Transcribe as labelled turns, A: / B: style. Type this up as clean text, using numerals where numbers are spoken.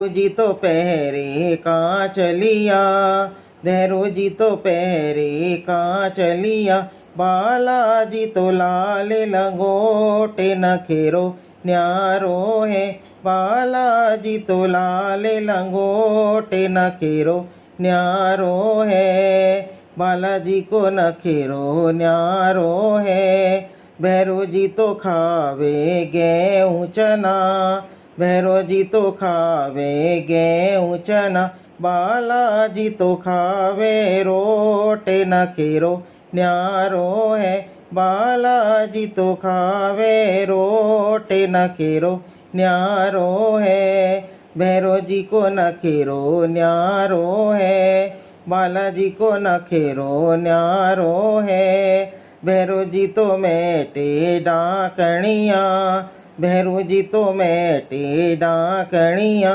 A: जी तो पहरे कांचलिया, भैरो जी तो पहरे कांचलिया, बालाजी तो लाल लंगोटे नखेरो न्यारो है। बालाजी तो लाल लंगोटे नखेरो न्यारो है। बालाजी को नखेरो न्यारो है। भैरो जी तो खावे गेहूँ चना, भैरो जी तो खावे गेहूँ चना, बालाजी तो खावे रोटे नखेरो न्यारो है। बालाजी तो खावे रोटे नखेरो न्यारो है। भैरो जी को नखेरो न्यारो है, बालाजी को नखेरो न्यारो है। भैरो जी तो मेटे डाकणिया, भैरो जी तो मेटे डाकणिया,